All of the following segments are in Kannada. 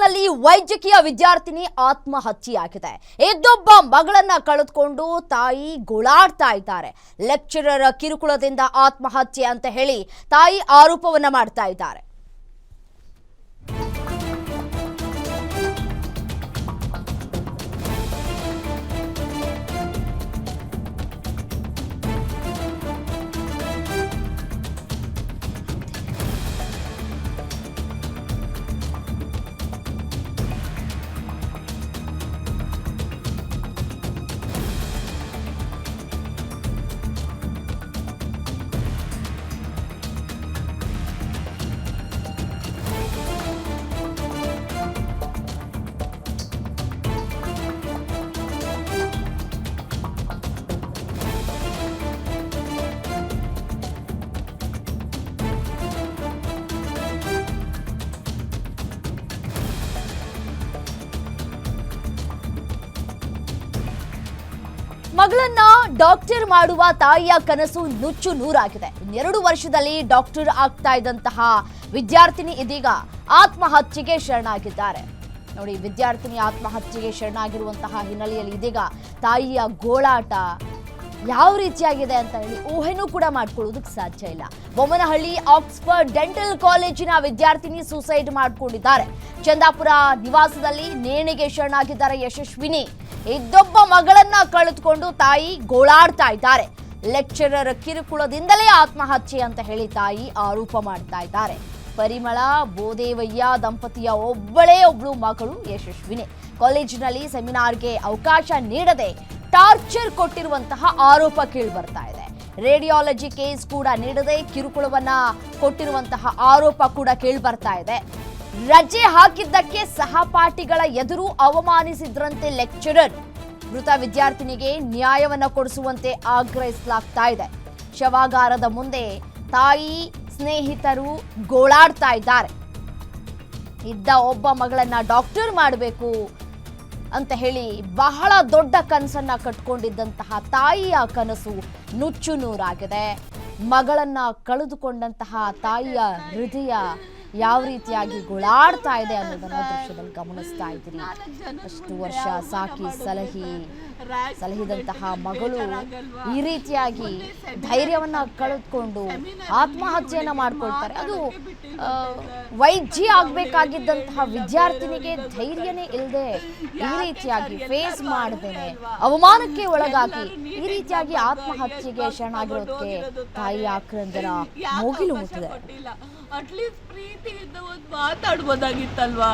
ಹಾಸ್ಟೆಲ್ನಲ್ಲಿ ವೈದ್ಯಕೀಯ ವಿದ್ಯಾರ್ಥಿನಿ ಆತ್ಮಹತ್ಯೆಯಾಗಿದೆ. ಇದ್ದೊಬ್ಬ ಮಗಳನ್ನ ಕಳೆದುಕೊಂಡು ತಾಯಿ ಗೋಳಾಡ್ತಾ ಇದ್ದಾರೆ. ಲೆಕ್ಚರರ್ ಕಿರುಕುಳದಿಂದ ಆತ್ಮಹತ್ಯೆ ಅಂತ ಹೇಳಿ ತಾಯಿ ಆರೋಪವನ್ನ ಮಾಡ್ತಾ ಇದ್ದಾರೆ. ಮಗಳನ್ನ ಡಾಕ್ಟರ್ ಮಾಡುವ ತಾಯಿಯ ಕನಸು ನುಚ್ಚು ನೂರಾಗಿದೆ. 2 ವರ್ಷದಲ್ಲಿ ಡಾಕ್ಟರ್ ಆಗ್ತಾ ಇದ್ದಂತಹ ವಿದ್ಯಾರ್ಥಿನಿ ಇದೀಗ ಆತ್ಮಹತ್ಯೆಗೆ ಶರಣಾಗಿದ್ದಾರೆ. ನೋಡಿ, ವಿದ್ಯಾರ್ಥಿನಿ ಆತ್ಮಹತ್ಯೆಗೆ ಶರಣಾಗಿರುವಂತಹ ಹಿನ್ನೆಲೆಯಲ್ಲಿ ಇದೀಗ ತಾಯಿಯ ಗೋಳಾಟ ಯಾವ ರೀತಿಯಾಗಿದೆ ಅಂತ ಹೇಳಿ ಊಹೆನೂ ಕೂಡ ಮಾಡ್ಕೊಳ್ಳೋದಕ್ಕೆ ಸಾಧ್ಯ ಇಲ್ಲ. ಬೊಮ್ಮನಹಳ್ಳಿ ಆಕ್ಸ್ಫರ್ಡ್ ಡೆಂಟಲ್ ಕಾಲೇಜಿನ ವಿದ್ಯಾರ್ಥಿನಿ ಸೂಸೈಡ್ ಮಾಡಿಕೊಂಡಿದ್ದಾರೆ. ಚಂದಾಪುರ ನಿವಾಸದಲ್ಲಿ ನೇಣಿಗೆ ಶರಣಾಗಿದ್ದಾರೆ ಯಶಸ್ವಿನಿ. ಇದ್ದೊಬ್ಬ ಮಗಳನ್ನ ಕಳೆದುಕೊಂಡು ತಾಯಿ ಗೋಳಾಡ್ತಾ ಇದ್ದಾರೆ. ಲೆಕ್ಚರರ್ ಕಿರುಕುಳದಿಂದಲೇ ಆತ್ಮಹತ್ಯೆ ಅಂತ ಹೇಳಿ ತಾಯಿ ಆರೋಪ ಮಾಡ್ತಾ ಇದ್ದಾರೆ. ಪರಿಮಳ ಬೋದೇವಯ್ಯ ದಂಪತಿಯ ಒಬ್ಬಳು ಮಗಳು ಯಶಸ್ವಿನಿ. ಕಾಲೇಜಿನಲ್ಲಿ ಸೆಮಿನಾರ್ಗೆ ಅವಕಾಶ ನೀಡದೆ ಟಾರ್ಚರ್ ಕೊಟ್ಟಿರುವಂತಹ ಆರೋಪ ಕೇಳಿ ಬರ್ತಾ ಇದೆ. ರೇಡಿಯಾಲಜಿ ಕೇಸ್ ಕೂಡ ನೀಡದೆ ಕಿರುಕುಳವನ್ನ ಕೊಟ್ಟಿರುವಂತಹ ಆರೋಪ ಕೂಡ ಕೇಳಿ ಬರ್ತಾ ಇದೆ. ರಜೆ ಹಾಕಿದ್ದಕ್ಕೆ ಸಹಪಾಠಿಗಳ ಎದುರು ಅವಮಾನಿಸಿದ್ರಂತೆ ಲೆಕ್ಚರರ್. ಮೃತ ವಿದ್ಯಾರ್ಥಿನಿಗೆ ನ್ಯಾಯವನ್ನ ಕೊಡಿಸುವಂತೆ ಆಗ್ರಹಿಸಲಾಗ್ತಾ ಇದೆ. ಶವಾಗಾರದ ಮುಂದೆ ತಾಯಿ ಸ್ನೇಹಿತರು ಗೋಳಾಡ್ತಾ ಇದ್ದಾರೆ. ಇದ್ದ ಒಬ್ಬ ಮಗಳನ್ನ ಡಾಕ್ಟರ್ ಮಾಡಬೇಕು ಅಂತ ಹೇಳಿ ಬಹಳ ದೊಡ್ಡ ಕನಸನ್ನ ಕಟ್ಕೊಂಡಿದ್ದಂತಹ ತಾಯಿಯ ಕನಸು ನುಚ್ಚು ನೂರಾಗಿದೆ. ಮಗಳನ್ನ ಕಳೆದುಕೊಂಡಂತಹ ತಾಯಿಯ ಹೃದಯ ಯಾವ ರೀತಿಯಾಗಿ ಗೋಳಾಡ್ತಾ ಇದೆ ಅನ್ನೋದನ್ನ ದೃಶ್ಯದಲ್ಲಿ ಗಮನಿಸ್ತಾ ಇದ್ದೀರಿ. ಅಷ್ಟು ವರ್ಷ ಸಾಕಿ ಸಲಹಿದಂತಹ ಮಗಳು ಈ ರೀತಿಯಾಗಿ ಧೈರ್ಯವನ್ನ ಕಳೆದುಕೊಂಡು ಆತ್ಮಹತ್ಯೆಯನ್ನ ಮಾಡ್ಕೊಳ್ತಾರೆ. ಅದು ವೈದ್ಯ ಆಗ್ಬೇಕಾಗಿದ್ದಂತಹ ವಿದ್ಯಾರ್ಥಿನಿಗೆ ಧೈರ್ಯನೇ ಇಲ್ಲದೆ ಈ ರೀತಿಯಾಗಿ ಫೇಸ್ ಮಾಡದೇನೆ ಅವಮಾನಕ್ಕೆ ಒಳಗಾಗಿ ಈ ರೀತಿಯಾಗಿ ಆತ್ಮಹತ್ಯೆಗೆ ಶರಣಾಗಿರೋದಕ್ಕೆ ತಾಯಿ ಆಕ್ರಂದನ ಮುಗಿಲು ಮುಟ್ಟಿದೆ. ಅಟ್ಲೀಸ್ಟ್ ಪ್ರೀತಿಯಿಂದ ಒಂದು ಮಾತಾಡ್ಬೋದಾಗಿತ್ತಲ್ವಾ?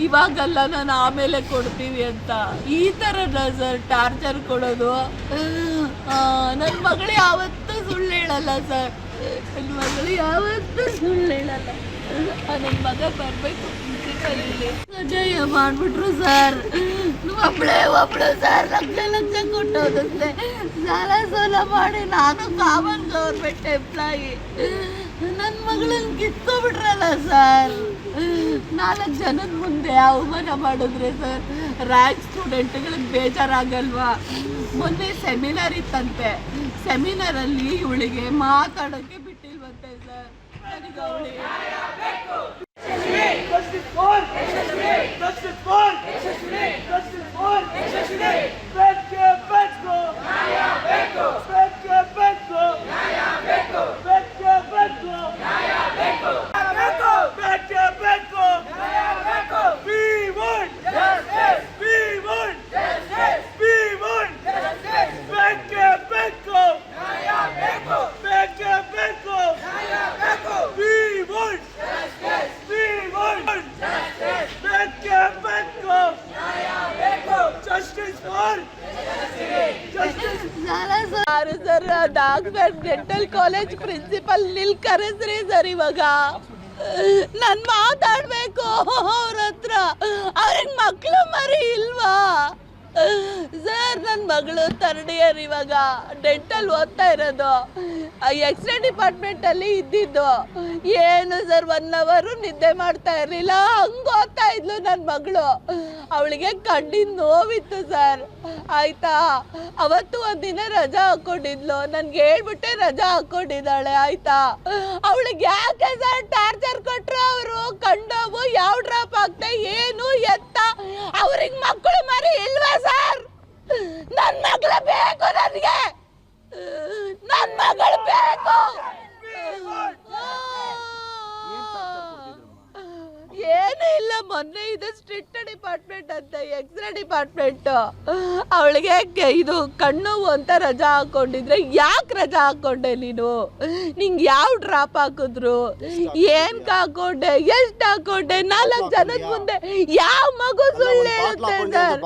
ಇವಾಗಲ್ಲ ನಾನು ಆಮೇಲೆ ಕೊಡ್ತೀವಿ ಅಂತ ಈ ಥರನ ಸರ್ ಟಾರ್ಚರ್ ಕೊಡೋದು? ನನ್ನ ಮಗಳು ಯಾವತ್ತೂ ಸುಳ್ಳು ಹೇಳಲ್ಲ ಸರ್. ನನ್ನ ಮಗಳು ಯಾವತ್ತೂ ಸುಳ್ಳು ಹೇಳಲ್ಲ. ನನ್ನ ಮಗ ಬರಬೇಕು ಪ್ರಿನ್ಸಿಪಲ್ ಅಜಯ ಮಾಡಿಬಿಟ್ರು ಸರ್. ಒಬ್ಳು ಸರ್ ಲಕ್ಷ ಕೊಟ್ಟೋದಂತೆ. ಸಾಲ ಸೋಲ ಮಾಡಿ ನಾನು ಕಾಮನ್ ಗೌರ್ಮೆಂಟ್ ಎಂಪ್ಲಾಯಿ. ನನ್ನ ಮಗಳನ್ನ ಕಿತ್ಕೊಬಿಟ್ರಲ್ಲ ಸರ್. 4 ಜನದ ಮುಂದೆ ಅವಮಾನ ಮಾಡಿದ್ರೆ ಸರ್ ರ್ಯಾಂಕ್ ಸ್ಟೂಡೆಂಟ್ಗಳಿಗೆ ಬೇಜಾರಾಗಲ್ವಾ? ಮೊನ್ನೆ ಸೆಮಿನಾರ್ ಇತ್ತಂತೆ. ಸೆಮಿನಾರಲ್ಲಿ ಇವಳಿಗೆ ಮಾತಾಡೋಕ್ಕೆ ಬಿಟ್ಟಿಲ್ವಂತೆ ಸರ್. ನನಗೆ ಅವಳಿಗೆ ಆಕ್ಸ್ಫರ್ಡ್ ಡೆಂಟಲ್ ಕಾಲೇಜ್ ಪ್ರಿನ್ಸಿಪಲ್ ನಿಲ್ ಕರೆಸ್ರಿ ಸರ್. ಇವಾಗ ನಾನು ಮಾತಾಡ್ಬೇಕು ಅವ್ರ ಹತ್ರ. ಅವ್ರಿಗೆ ಮಕ್ಕಳು ಮರಿ ಇಲ್ವಾ ಸರ್? ನನ್ನ ಮಗಳು 3rd ಇಯರ್ ಇವಾಗ ಡೆಂಟಲ್ ಓದ್ತಾ ಇರೋದು. ಎಕ್ಸ್ರೇ ಡಿಪಾರ್ಟ್ಮೆಂಟಲ್ಲಿ ಇದ್ದಿದ್ದು. ಏನು ಸರ್ 1 ಅವರ್ ನಿದ್ದೆ ಮಾಡ್ತಾ ಇರಲಿಲ್ಲ, ಹಂಗೆ ಓದ್ತಾ ಇದ್ಲು ನನ್ನ ಮಗಳು. ಅವಳಿಗೆ ಕಣ್ಣಿನ ನೋವಿತ್ತು ಸರ್. ಆಯ್ತಾ, ಅವತ್ತು ಒಂದಿನ ರಜಾ ಹಾಕೊಂಡಿದ್ಲು. ನನ್ಗೆ ಹೇಳ್ಬಿಟ್ಟೆ ರಜಾ ಹಾಕೊಂಡಿದ್ದಾಳೆ. ಆಯ್ತಾ, ಅವಳಿಗೆ ಯಾಕೆ ಸರ್ ಟಾರ್ಚರ್ ಕೊಟ್ರು ಅವರು? ಕಂಡೋವು ಯಾವ ಡ್ರಾಪ್ ಆಗ್ತಾ ಏನು ಮೊನ್ನೆ ಇದು ಸ್ಟ್ರಿಕ್ಟ್ ಡಿಪಾರ್ಟ್ಮೆಂಟ್ ಅಂತ ಎಕ್ಸ್ರೇ ಡಿಪಾರ್ಟ್ಮೆಂಟ್. ಅವಳಿಗೆ ಇದು ಕಣ್ಣು ಅಂತ ರಜಾ ಹಾಕೊಂಡಿದ್ರೆ ಯಾಕೆ ರಜಾ ಹಾಕೊಂಡೆ ನೀನು? ನಿಂಗೆ ಯಾವ ಡ್ರಾಪ್ ಹಾಕಿದ್ರು, ಏನ್ ಹಾಕೊಂಡೆ, ಎಷ್ಟು ಹಾಕೊಂಡೆ, 4 ಜನದ ಮುಂದೆ ಯಾವ ಮಗು ಸುಳ್ಳು ಹೇಳುತ್ತೆ ಸರ್?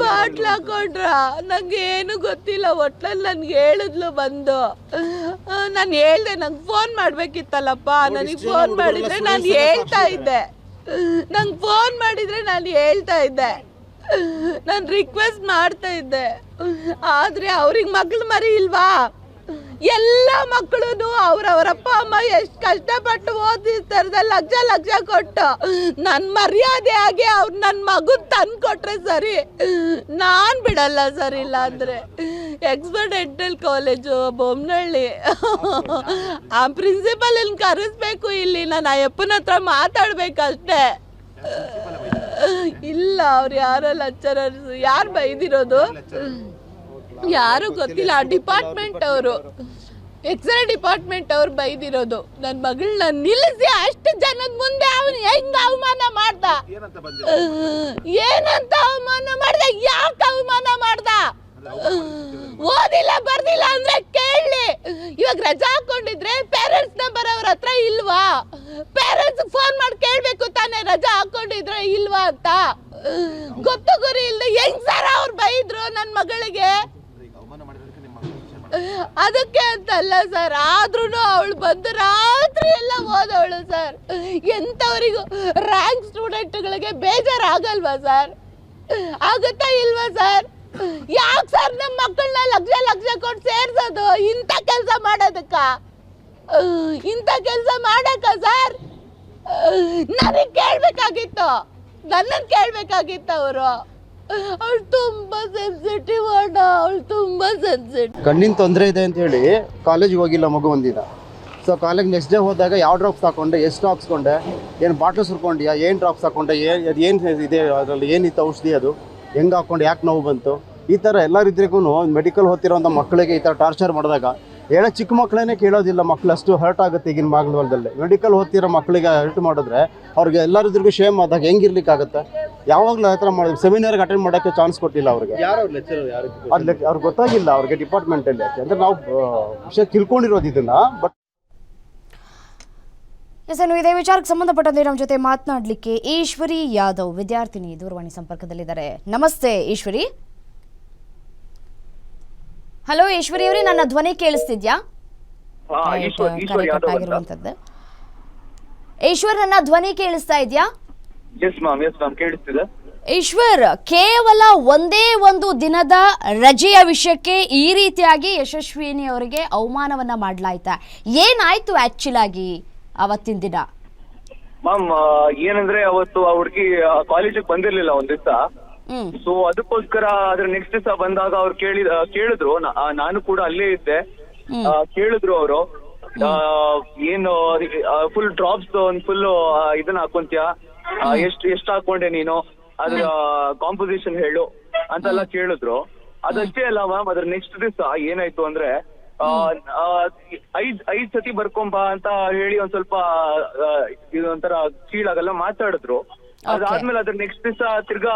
ಬಾಟ್ಲ್ ಹಾಕೊಂಡ್ರ? ನಂಗೆ ಏನು ಗೊತ್ತಿಲ್ಲ. ಒಟ್ಲಲ್ಲಿ ನನ್ಗೆ ಹೇಳಿದ್ಲು ಬಂದು. ನಾನು ಹೇಳ್ದೆ ನಂಗೆ ಫೋನ್ ಮಾಡ್ಬೇಕಿತ್ತಲ್ಲಪ್ಪ, ನನಗೆ ಫೋನ್ ಮಾಡಿದ್ರೆ ನಾನು ಹೇಳ್ತಾ ಇದ್ದೆ. ನಂಗೆ ಫೋನ್ ಮಾಡಿದ್ರೆ ನಾನು ಹೇಳ್ತಾ ಇದ್ದೆ, ನಾನು ರಿಕ್ವೆಸ್ಟ್ ಮಾಡ್ತಾ ಇದ್ದೆ. ಆದ್ರೆ ಅವ್ರಿಗೆ ಮಕ್ಳು ಮರಿ ಇಲ್ವಾ? ಎಲ್ಲ ಮಕ್ಕಳು ಅವ್ರವ್ರ ಅಪ್ಪ ಅಮ್ಮ ಎಷ್ಟು ಕಷ್ಟಪಟ್ಟು ಓದಿಸ್ತಾರೆ, ಲಕ್ಷ ಲಕ್ಷ ಕೊಟ್ಟು. ನನ್ನ ಮರ್ಯಾದೆ ಆಗಿ ಅವ್ರು ನನ್ನ ಮಗನ್ ತಂದು ಕೊಟ್ರೆ ಸರಿ, ನಾನು ಬಿಡಲ್ಲ ಸರ್. ಇಲ್ಲ ಅಂದ್ರೆ ಎಕ್ಸ್ಪರ್ಟ್ ಡೆಂಟಲ್ ಕಾಲೇಜು ಬೊಮ್ಮನಹಳ್ಳಿ ಆ ಪ್ರಿನ್ಸಿಪಲ್ ಕರೆಸ್ಬೇಕು. ಇಲ್ಲಿ ನಾನು ಅಯ್ಯಪ್ಪನ ಹತ್ರ ಮಾತಾಡ್ಬೇಕಷ್ಟೇ. ಇಲ್ಲ ಅವ್ರು ಯಾರ ಲೆಕ್ಚರರ್ಸ್, ಯಾರು ಬೈದಿರೋದು ಯಾರು ಗೊತ್ತಿಲ್ಲ. ಆ ಡಿಪಾರ್ಟ್ಮೆಂಟ್ ಅವರು, ಎಕ್ಸ್ರೇ ಡಿಪಾರ್ಟ್ಮೆಂಟ್ ಅವ್ರು ಬೈದಿರೋದು. ನನ್ನ ಮಗಳನ್ನ ನಿಲ್ಲಿಸಿ ಅಷ್ಟು ಜನದ ಮುಂದೆ ಅವನು ಹೆಂಗ ಅವಮಾನ ಮಾಡ್ದ? ಏನಂತ ಅವಮಾನ ಮಾಡ್ದ? ಯಾಕೆ ಅವಮಾನ ಮಾಡ್ದ? ಓದಿಲ್ಲ ಬರ್ದಿಲ್ಲ ಅಂದ್ರೆ ಕೇಳಲಿ. ಇವಾಗ ರಜಾ ಹಾಕೊಂಡಿದ್ರೆ ಪೇರೆಂಟ್ಸ್ ನಂಬರ್ ಅವ್ರ ಹತ್ರ ಇಲ್ವಾ? ಪೇರೆಂಟ್ಸ್ ಫೋನ್ ಮಾಡಿ ಕೇಳ್ಬೇಕು ತಾನೇ ರಜಾ ಹಾಕೊಂಡಿದ್ರೆ ಇಲ್ವಾ ಅಂತ. ಗೊತ್ತು ಗುರಿ ಇಲ್ದೆ ಹೆಂಗ್ ಸರ್ ಅವ್ರು ಬೈದ್ರು ನನ್ನ ಮಗಳಿಗೆ? ಅದಕ್ಕೆ ಅಂತಲ್ಲ ಸರ್, ಆದ್ರೂ ಅವಳು ಬಂದು ರಾತ್ರಿ ಎಲ್ಲ ಓದವಳು ಸರ್. ಎಂಥವರಿಗೂ ರ್ಯಾಂಕ್ ಸ್ಟೂಡೆಂಟ್ಗಳಿಗೆ ಬೇಜಾರಾಗಲ್ವಾ ಸರ್? ಆಗುತ್ತಾ ಇಲ್ವಾ ಸರ್? ಯಾಕೆ ಸರ್ ನಮ್ಮ ಮಕ್ಕಳನ್ನ ಲಕ್ಷ ಲಕ್ಷ ಕೊಟ್ಟು ಸೇರ್ಸೋದು? ಇಂಥ ಕೆಲಸ ಮಾಡೋದಕ್ಕ? ಇಂಥ ಕೆಲಸ ಮಾಡಕ್ಕ ಸರ್? ನನಗೆ ಕೇಳ್ಬೇಕಾಗಿತ್ತು, ನನ್ನನ್ನು ಕೇಳ್ಬೇಕಾಗಿತ್ತು ಅವರು. ಅವಳು ತುಂಬಾ ಸೆನ್ಸಿಟಿವ್ ಅಣ್ಣ, ಅವಳು ತುಂಬಾ ಸೆನ್ಸಿಟಿವ್. ಕಣ್ಣಿನ ತೊಂದರೆ ಇದೆ ಅಂತ ಹೇಳಿ ಕಾಲೇಜಿಗೆ ಹೋಗಿಲ್ಲ ಮಗು ಒಂದಿನ. ಸೊ ಕಾಲೇಜ್ ನೆಕ್ಸ್ಟ್ ಡೇ ಹೋದಾಗ ಯಾವ ಡ್ರಾಪ್ಸ್ ಹಾಕೊಂಡೆ, ಎಷ್ಟು ಹಾಕ್ಸ್ಕೊಂಡೆ, ಏನು ಬಾಟ್ಲು ಸುರ್ಕೊಂಡ್ಯಾ, ಏನು ಡ್ರಾಪ್ಸ್ ಹಾಕೊಂಡೆ, ಏನು ಇದೆ ಅದರಲ್ಲಿ, ಏನಿತ್ತು ಔಷಧಿ, ಅದು ಹೆಂಗೆ ಹಾಕ್ಕೊಂಡು, ಯಾಕೆ ನೋವು ಬಂತು, ಈ ಥರ ಎಲ್ಲ ರೀತಿಗೂ ಮೆಡಿಕಲ್ ಓದ್ತಿರೋಂಥ ಮಕ್ಕಳಿಗೆ ಈ ಥರ ಟಾರ್ಚರ್ ಮಾಡಿದಾಗ ಹೇಳೋ ಚಿಕ್ಕ ಮಕ್ಕಳೇ ಕೇಳೋದಿಲ್ಲ. ಮಕ್ಕಳು ಅಷ್ಟು ಹರ್ಟ್ ಆಗುತ್ತೆ ಈಗಿನ ಮಾಗಲದಲ್ಲಿ. ಮೆಡಿಕಲ್ ಓದ್ತಿರೋ ಮಕ್ಕಳಿಗೆ ಹರ್ಟ್ ಮಾಡಿದ್ರೆ ಅವ್ರಿಗೆ ಎಲ್ಲರಿದ್ರಿಗೂ ಶೇಮ್ ಆದಾಗ ಹೆಂಗಿರ್ಲಿಕ್ಕಾಗುತ್ತೆ? ಯಾವಾಗಲೂ ಆ ಥರ ಮಾಡಿ ಸೆಮಿನಾರ್ಗೆ ಅಟೆಂಡ್ ಮಾಡೋಕ್ಕೆ ಚಾನ್ಸ್ ಕೊಟ್ಟಿಲ್ಲ ಅವ್ರಿಗೆ. ಅವ್ರಿಗೆ ಗೊತ್ತಾಗಿಲ್ಲ ಅವ್ರಿಗೆ ಡಿಪಾರ್ಟ್ಮೆಂಟಲ್ಲಿ. ಅಂದರೆ ನಾವು ವಿಷಯ ತಿಳ್ಕೊಂಡಿರೋದು ಇದನ್ನು. ಬಟ್ ಇದೇ ವಿಚಾರಕ್ಕೆ ಸಂಬಂಧಪಟ್ಟಂತೆ ನಮ್ಮ ಜೊತೆ ಮಾತನಾಡಲಿಕ್ಕೆ ಈಶ್ವರಿ ಯಾದವ್ ವಿದ್ಯಾರ್ಥಿನಿ ದೂರವಾಣಿ ಸಂಪರ್ಕದಲ್ಲಿದ್ದಾರೆ. ನಮಸ್ತೆ ಈಶ್ವರಿ. ಹಲೋ ಈಶ್ವರಿ ಅವರೇ, ನನ್ನ ಧ್ವನಿ ಕೇಳಿಸ್ತಿದ್ಯಾ? ಈಶ್ವರ್, ನನ್ನ ಧ್ವನಿ ಕೇಳಿಸ್ತಾ ಇದ್ಯಾ? ಈಶ್ವರ್, ಕೇವಲ ಒಂದೇ ಒಂದು ದಿನದ ರಜೆಯ ವಿಷಯಕ್ಕೆ ಈ ರೀತಿಯಾಗಿ ಯಶಸ್ವಿನಿ ಅವರಿಗೆ ಅವಮಾನವನ್ನ ಮಾಡಲಾಯ್ತಾ? ಏನಾಯ್ತು ಆಕ್ಚುಲ್ ಆಗಿ ಅವತ್ತಿನ ದಿನ? ಮ್ಯಾಮ್, ಏನಂದ್ರೆ ಅವತ್ತು ಆ ಹುಡುಗಿ ಕಾಲೇಜಿಗೆ ಬಂದಿರ್ಲಿಲ್ಲ ಒಂದ್ ದಿವಸ. ಸೊ ಅದಕ್ಕೋಸ್ಕರ ಅದ್ರ ನೆಕ್ಸ್ಟ್ ದಿವಸ ಬಂದಾಗ ಅವ್ರು ಕೇಳಿದ್ರು, ನಾನು ಕೂಡ ಅಲ್ಲೇ ಇದ್ದೆ. ಕೇಳಿದ್ರು ಅವರು, ಏನು ಫುಲ್ ಡ್ರಾಪ್ಸ್ ಒಂದು ಫುಲ್ ಇದನ್ನ ಹಾಕೊಂತ್ಯಾ, ಎಷ್ಟು ಹಾಕೊಂಡೆ ನೀನು, ಅದ್ರ ಕಾಂಪೋಸಿಷನ್ ಹೇಳು ಅಂತೆಲ್ಲ ಕೇಳಿದ್ರು. ಅದಷ್ಟೇ ಅಲ್ಲ ಮ್ಯಾಮ್, ಅದ್ರ ನೆಕ್ಸ್ಟ್ ದಿವಸ ಏನಾಯ್ತು ಅಂದ್ರೆ ಐದ್ ಸತಿ ಬರ್ಕೊಂಬಾ ಅಂತ ಹೇಳಿ ಒಂದ್ ಸ್ವಲ್ಪ ಇದೊಂಥರ ಕೀಳಾಗೆಲ್ಲ ಮಾತಾಡಿದ್ರು. ಅದಾದ್ಮೇಲೆ ಅದ್ರ ನೆಕ್ಸ್ಟ್ ದಿವಸ ತಿರ್ಗಾ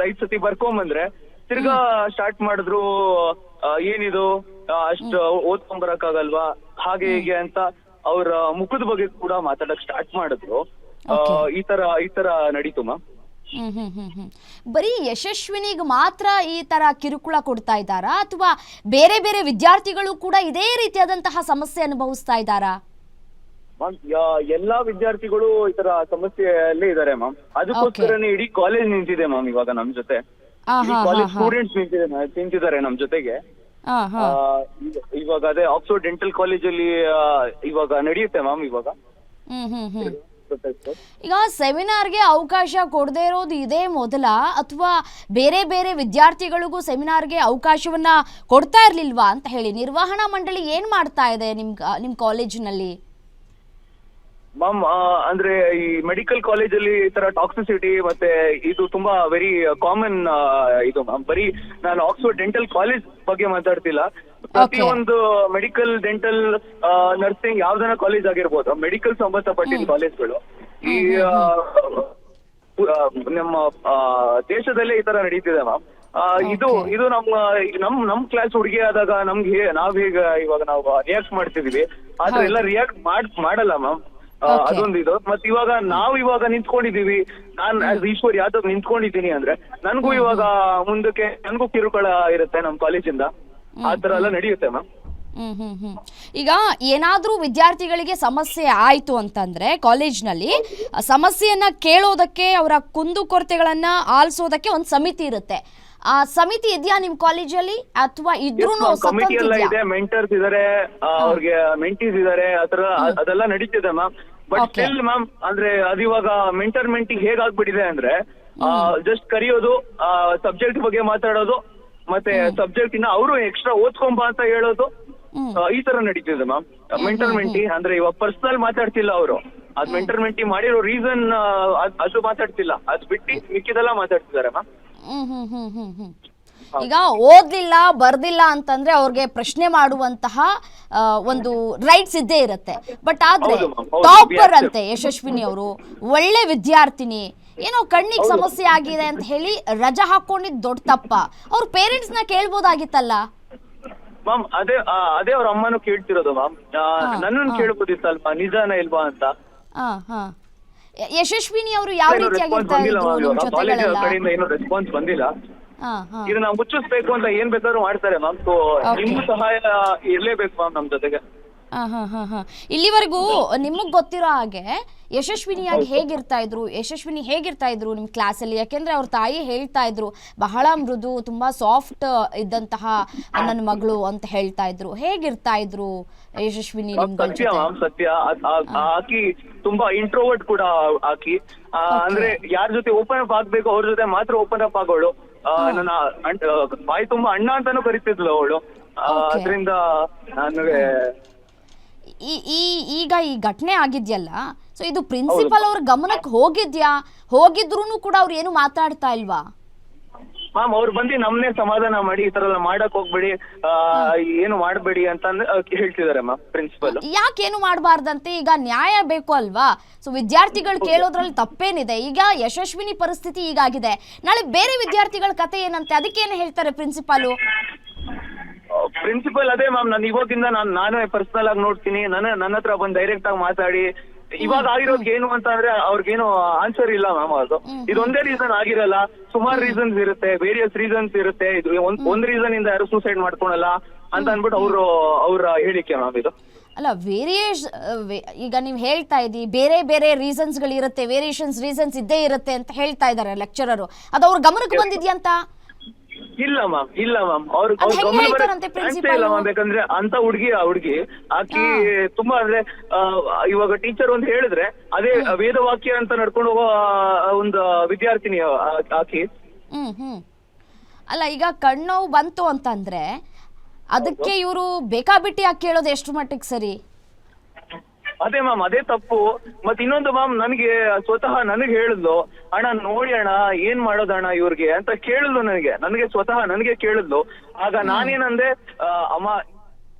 ಐದ್ ಸತಿ ಬರ್ಕೊಂಬಂದ್ರೆ ತಿರ್ಗಾ ಸ್ಟಾರ್ಟ್ ಮಾಡಿದ್ರು, ಏನಿದು ಅಷ್ಟು ಓದ್ಕೊಂಬರಕ್ಕಾಗಲ್ವಾ, ಹಾಗೆ ಹೀಗೆ ಅಂತ ಅವ್ರ ಮುಖದ ಬಗ್ಗೆ ಕೂಡ ಮಾತಾಡಕ್ ಸ್ಟಾರ್ಟ್ ಮಾಡಿದ್ರು. ಈ ತರ ನಡೀತು ಮ್ಯಾಮ್. ಬರೀ ಯಶಸ್ವಿನಿಗೆ ಮಾತ್ರ ಈ ತರ ಕಿರುಕುಳ ಕೊಡ್ತಾ ಇದ್ದಾರಾ, ಅಥವಾ ಬೇರೆ ಬೇರೆ ವಿದ್ಯಾರ್ಥಿಗಳು ಕೂಡ ಇದೇ ರೀತಿಯಾದಂತಹ ಸಮಸ್ಯೆ ಅನುಭವಿಸ್ತಾ ಇದ್ದಾರಾ? ಎಲ್ಲಾ ವಿದ್ಯಾರ್ಥಿಗಳು ಈ ತರ ಸಮಸ್ಯೆಯಲ್ಲೇ ಇದಾರೆ ಮ್ಯಾಮ್. ಅದಕ್ಕೋಸ್ಕರನೇ ಇಡೀ ಕಾಲೇಜ್ ನಿಂತಿದೆ ಮ್ಯಾಮ್ ಇವಾಗ ನಮ್ ಜೊತೆ. ಕಾಲೇಜ್ ಸ್ಟೂಡೆಂಟ್ಸ್ ನಿಂತಿದ್ದಾರೆ ನಮ್ ಜೊತೆಗೆ. ಇವಾಗ ಅದೇ ಆಕ್ಸ್ಫರ್ಡ್ ಡೆಂಟಲ್ ಕಾಲೇಜಲ್ಲಿ ಇವಾಗ ನಡೆಯುತ್ತೆ ಮ್ಯಾಮ್ ಇವಾಗ. ಈಗ ಸೆಮಿನಾರ್ಗೆ ಅವಕಾಶ ಕೊಡದೇ ಇರೋದು ಇದೇ ಮೊದಲ, ಅಥವಾ ಬೇರೆ ಬೇರೆ ವಿದ್ಯಾರ್ಥಿಗಳಿಗೂ ಸೆಮಿನಾರ್ಗೆ ಅವಕಾಶವನ್ನ ಕೊಡ್ತಾ ಇರ್ಲಿಲ್ವಾ ಅಂತ ಹೇಳಿ ನಿರ್ವಹಣಾ ಮಂಡಳಿ ಏನ್ ಮಾಡ್ತಾ ಇದೆ ನಿಮ್ ಕಾಲೇಜಿನಲ್ಲಿ? ಮ್ಯಾಮ್, ಅಂದ್ರೆ ಈ ಮೆಡಿಕಲ್ ಕಾಲೇಜಲ್ಲಿ ಈ ತರ ಟಾಕ್ಸಿಸಿಟಿ ಮತ್ತೆ ಇದು ತುಂಬಾ ವೆರಿ ಕಾಮನ್ ಇದು ಮ್ಯಾಮ್. ಬರೀ ನಾನು ಆಕ್ಸ್ಫರ್ಡ್ ಡೆಂಟಲ್ ಕಾಲೇಜ್ ಬಗ್ಗೆ ಮಾತಾಡ್ತಿಲ್ಲ. ಪ್ರತಿಯೊಂದು ಮೆಡಿಕಲ್ ಡೆಂಟಲ್ ನರ್ಸಿಂಗ್ ಯಾವ್ದನ ಕಾಲೇಜ್ ಆಗಿರ್ಬೋದು, ಮೆಡಿಕಲ್ ಸಂಬಂಧಪಟ್ಟಿದ್ದ ಕಾಲೇಜ್ಗಳು ಈ ನಮ್ಮ ದೇಶದಲ್ಲೇ ಈ ತರ ನಡೀತಿದೆ ಮ್ಯಾಮ್. ಇದು ನಮ್ ಕ್ಲಾಸ್ ಹುಡುಗಿ ಆದಾಗ ನಮ್ಗೆ ನಾವ್ ಹೇಗ ಇವಾಗ ನಾವು ರಿಯಾಕ್ಟ್ ಮಾಡ್ತಿದೀವಿ ಆದ್ರೆ ಎಲ್ಲ ರಿಯಾಕ್ಟ್ ಮಾಡಲ್ಲ ಮ್ಯಾಮ್. ಅದೊಂದು ಇದು. ಮತ್ ಇವಾಗ ನಿಂತ್ಕೊಂಡಿದೀವಿ, ನಾನ್ ಈಶ್ವರ್ ಯಾದವ್ ನಿಂತ್ಕೊಂಡಿದ್ದೀನಿ ಅಂದ್ರೆ ನನ್ಗೂ ಇವಾಗ ಮುಂದಕ್ಕೆ ನನ್ಗೂ ಕಿರುಕುಳ ಇರುತ್ತೆ ನಮ್ ಕಾಲೇಜಿಂದ. ಆ ತರ ಎಲ್ಲ ನಡೆಯುತ್ತೆ ಮ್ಯಾಮ್. ಈಗ ಏನಾದ್ರೂ ವಿದ್ಯಾರ್ಥಿಗಳಿಗೆ ಸಮಸ್ಯೆ ಆಯ್ತು ಅಂತಂದ್ರೆ ಕಾಲೇಜ್ನಲ್ಲಿ ಸಮಸ್ಯೆಯನ್ನ ಕೇಳೋದಕ್ಕೆ ಅವರ ಕುಂದುಕೊರತೆಗಳನ್ನ ಆಲಿಸೋದಕ್ಕೆ ಒಂದು ಸಮಿತಿ ಇರುತ್ತೆ. ಆ ಸಮಿತಿ ಇದೆಯಾ ನಿಮ್ ಕಾಲೇಜಲ್ಲಿ ಅಥವಾ ಇದ್ರೂ ಕಮಿಟಿ ಎಲ್ಲ ಇದೆ, ಮೆಂಟರ್ಸ್ ಇದಾರೆ, ಅವ್ರಿಗೆ ಮೆಂಟೀಸ್ ಇದಾರೆ, ಅದೆಲ್ಲ ನಡೀತಿದೆ ಮ್ಯಾಮ್. ಬಟ್ ಸ್ಟಿಲ್ ಮ್ಯಾಮ್ ಅಂದ್ರೆ ಅದಿವಾಗ ಮೆಂಟಿಗೆ ಹೇಗಾಗ್ಬಿಟ್ಟಿದೆ ಅಂದ್ರೆ ಜಸ್ಟ್ ಕರೆಯೋದು, ಸಬ್ಜೆಕ್ಟ್ ಬಗ್ಗೆ ಮಾತಾಡೋದು, ಮತ್ತೆ ಸಬ್ಜೆಕ್ಟ್ ಇನ್ನ ಅವರು ಎಕ್ಸ್ಟ್ರಾ ಓದ್ಕೊಂಬ ಅಂತ ಹೇಳೋದು, ಈ ತರ ನಡೀತಿದೆ ಮ್ಯಾಮ್. ಮೆಂಟಿ ಅಂದ್ರೆ ಇವಾಗ ಪರ್ಸನಲ್ ಮಾತಾಡ್ತಿಲ್ಲ ಅವರು. ಅದ್ ಮೆಂಟಿ ಮಾಡಿರೋ ರೀಸನ್ ಅದು ಮಾತಾಡ್ತಿಲ್ಲ, ಅದ್ ಬಿಟ್ಟು ಮಿಕ್ಕಿದೆಲ್ಲ ಮಾತಾಡ್ತಿದ್ದಾರೆ ಮ್ಯಾಮ್. ಈಗ ಓದ್ಲಿಲ್ಲ ಬರ್ದಿಲ್ಲ ಅಂತಂದ್ರೆ ಅವ್ರಿಗೆ ಪ್ರಶ್ನೆ ಮಾಡುವಂತಹ ಒಂದು ರೈಟ್ಸ್ ಇದ್ದೇ ಇರುತ್ತೆ. ಬಟ್ ಆದ್ರೆ ಟಾಪರ್ ಅಂತೆ ಯಶಸ್ವಿನಿ ಅವರು, ಒಳ್ಳೆ ವಿದ್ಯಾರ್ಥಿನಿ, ಏನೋ ಕಣ್ಣಿಗೆ ಸಮಸ್ಯೆ ಆಗಿದೆ ಅಂತ ಹೇಳಿ ರಜಾ ಹಾಕೊಂಡಿದ್ ದೊಡ್ಡ ತಪ್ಪ. ಅವ್ರ ಪೇರೆಂಟ್ಸ್ ನ ಕೇಳ್ಬೋದಾಗಿತ್ತಲ್ಲ ಮ್ಯಾಮ್. ಅದೇ ಅವ್ರ ಅಮ್ಮನೂ ಕೇಳ್ತಿರೋದು ಮ್ಯಾಮ್. ನನ್ನನ್ನು ಕೇಳ್ಬೋದಿತ್ತಲ್ವಾ ನಿಜಾನ ಇಲ್ವಾ ಅಂತ. ಯಶಸ್ವಿನಿ ಅವರು ಯಾವ ರೀತಿಯಾಗಿರ್ತಾ ಇದ್ರು ನಿಮ್ ಜೊತೆಗಳೆಲ್ಲ? ಕಡೆಯಿಂದ ಏನೋ ರೆಸ್ಪಾನ್ಸ್ ಬಂದಿಲ್ಲ. ಇದು ನಾವು ಮುಚ್ಚಿಸ್ಬೇಕು ಅಂತ ಏನ್ ಬೇಕಾದ್ರೂ ಮಾಡ್ತಾರೆ ಮ್ಯಾಮ್. ಸೊ ನಿಮ್ಗೂ ಸಹಾಯ ಇರ್ಲೇಬೇಕು ಮ್ಯಾಮ್ ನಮ್ ಜೊತೆಗೆ. ಇಲ್ಲಿವರೆಗೂ ನಿಮಗ್ ಗೊತ್ತಿರೋ ಹಾಗೆ ಯಶಸ್ವಿನಿ ಹೇಗಿರ್ತಾ ಇದ್ರು ನಿಮ್ ಕ್ಲಾಸ್ ಅಲ್ಲಿ? ಯಾಕೆಂದ್ರೆ ಅವ್ರ ತಾಯಿ ಹೇಳ್ತಾ ಇದ್ರು ಬಹಳ ಮೃದು, ತುಂಬಾ ಸಾಫ್ಟ್ ಇದ್ದಂತಹ ನನ್ನ ಮಗಳು ಅಂತ ಹೇಳ್ತಾ ಇದ್ರು. ಹೇಗಿರ್ತಾ ಇದ್ರು ಯಶಸ್ವಿನಿ ನಿಮ್ಗಳ ಜೊತೆ? ಸತ್ಯ ಆಕಿ ತುಂಬಾ ಇಂಟ್ರೋವರ್ಟ್ ಕೂಡ ಆಕಿ. ಅಂದ್ರೆ ಯಾರ ಜೊತೆ ಓಪನ್ ಅಪ್ ಆಗ್ಬೇಕು ಅವ್ರ ಜೊತೆ ಮಾತ್ರ ಓಪನ್ ಅಪ್ ಆಗೋಳು. ನನ್ನ ಬಾಯಿ ತುಂಬಾ ಅಣ್ಣ ಅಂತಾನು ಕರಿತಿದ್ಲು ಅವಳು. ಅದರಿಂದ ನನಗೆ ಈಗ ಈ ಘಟನೆ ಆಗಿದ್ಯಲ್ಲ, ಸೊ ಇದು ಪ್ರಿನ್ಸಿಪಲ್ ಅವ್ರ ಗಮನಕ್ಕೆ ಹೋಗಿದ್ಯಾ? ಹೋಗಿದ್ರು ಕೂಡ ಅವ್ರು ಏನು ಮಾತಾಡ್ತಾ ಇಲ್ವಾ ಮ್ಯಾಮ್? ಅವ್ರು ಬಂದು ನಮ್ನೇ ಸಮಾಧಾನ ಮಾಡಿ ಈ ತರ ಎಲ್ಲ ಮಾಡಕ್ ಹೋಗ್ಬೇಡಿ, ಏನು ಮಾಡ್ಬೇಡಿ ಅಂತ ಹೇಳ್ತಿದಾರೆ ಮ್ಯಾಮ್ ಪ್ರಿನ್ಸಿಪಲ್. ಯಾಕೇನು ಮಾಡಬಾರ್ದಂತೆ? ಈಗ ನ್ಯಾಯ ಬೇಕು ಅಲ್ವಾ? ಸೊ ವಿದ್ಯಾರ್ಥಿಗಳು ಕೇಳೋದ್ರಲ್ಲಿ ತಪ್ಪೇನಿದೆ? ಈಗ ಯಶಸ್ವಿನಿ ಪರಿಸ್ಥಿತಿ ಈಗಾಗಿದೆ, ನಾಳೆ ಬೇರೆ ವಿದ್ಯಾರ್ಥಿಗಳ ಕತೆ ಏನಂತೆ, ಅದಕ್ಕೇನು ಹೇಳ್ತಾರೆ ಪ್ರಿನ್ಸಿಪಾಲು? ಪ್ರಿನ್ಸಿಪಲ್ ಅದೇ ಮ್ಯಾಮ್, ನಾನು ಇವಾಗಿಂದ ನಾನೇ ಪರ್ಸನಲ್ ಆಗಿ ನೋಡ್ತೀನಿ, ನನ್ನ ಹತ್ರ ಬಂದು ಡೈರೆಕ್ಟ್ ಆಗಿ ಮಾತಾಡಿ ಇವಾಗ ಆಗಿರೋದು ಏನು ಅಂತ ಅಂದ್ರೆ ಅವ್ರಿಗೇನು ಆನ್ಸರ್ ಇಲ್ಲ ಮ್ಯಾಮ್. ಅದು ಇದೊಂದೇ ರೀಸನ್ ಆಗಿರಲ್ಲ, ಸುಮಾರು ರೀಸನ್ಸ್ ಇರುತ್ತೆ, ವೇರಿಯಸ್ ರೀಸನ್ಸ್ ಇರುತ್ತೆ. ಇದು ಒಂದ್ ರೀಸನ್ ಇಂದ ಯಾರು ಸೂಸೈಡ್ ಮಾಡ್ಕೊಳಲ್ಲ ಅಂತ ಅನ್ಬಿಟ್ಟು ಅವ್ರ ಹೇಳಿಕೆ ಮ್ಯಾಮ್ ಇದು. ಅಲ್ಲ ಈಗ ನೀವು ಹೇಳ್ತಾ ಇದ್ದೀ ಬೇರೆ ಬೇರೆ ರೀಸನ್ಸ್ಗಳಿರುತ್ತೆ, ವೇರಿಯೇಷನ್ಸ್ ರೀಸನ್ಸ್ ಇದ್ದೇ ಇರುತ್ತೆ ಅಂತ ಹೇಳ್ತಾ ಇದ್ದಾರೆ ಲೆಕ್ಚರರು. ಅದು ಅವ್ರ ಗಮನಕ್ಕೆ ಬಂದಿದ್ಯಂತ? ಇಲ್ಲ ಮ್ಯಾಮ್, ಅವ್ರ ಇಲ್ಲ ಮ್ಯಾಮ್. ಬೇಕಂದ್ರೆ ಅಂತ ಹುಡುಗಿ ಆಕಿ ತುಂಬಾ ಅಂದ್ರೆ ಇವಾಗ ಟೀಚರ್ ಅಂತ ಹೇಳಿದ್ರೆ ಅದೇ ವೇದವಾಕ್ಯ ಅಂತ ನಡ್ಕೊಂಡು ಹೋಗೋ ಒಂದು ವಿದ್ಯಾರ್ಥಿನಿ ಆಕಿ. ಅಲ್ಲ ಈಗ ಕಣ್ಣೋವು ಬಂತು ಅಂತಂದ್ರೆ ಅದಕ್ಕೆ ಇವರು ಬೇಕಾಬಿಟ್ಟಿ ಯಾಕೆ ಕೇಳೋದು ಎಷ್ಟು ಮಟ್ಟಿಗೆ ಸರಿ? ಅದೇ ಮ್ಯಾಮ್, ಅದೇ ತಪ್ಪು. ಮತ್ ಇನ್ನೊಂದು ಮ್ಯಾಮ್, ಸ್ವತಃ ನನಗೆ ಹೇಳಿದ್ಲು, ಅಣ್ಣ ನೋಡಿ ಅಣ್ಣ ಏನ್ ಮಾಡೋದಣ್ಣ ಇವ್ರಿಗೆ ಅಂತ ಕೇಳಿದ್ಲು ನನಗೆ ಸ್ವತಃ ನನಗೆ ಕೇಳಿದ್ಲು. ಆಗ ನಾನೇನಂದೆ, ಅಮ್ಮ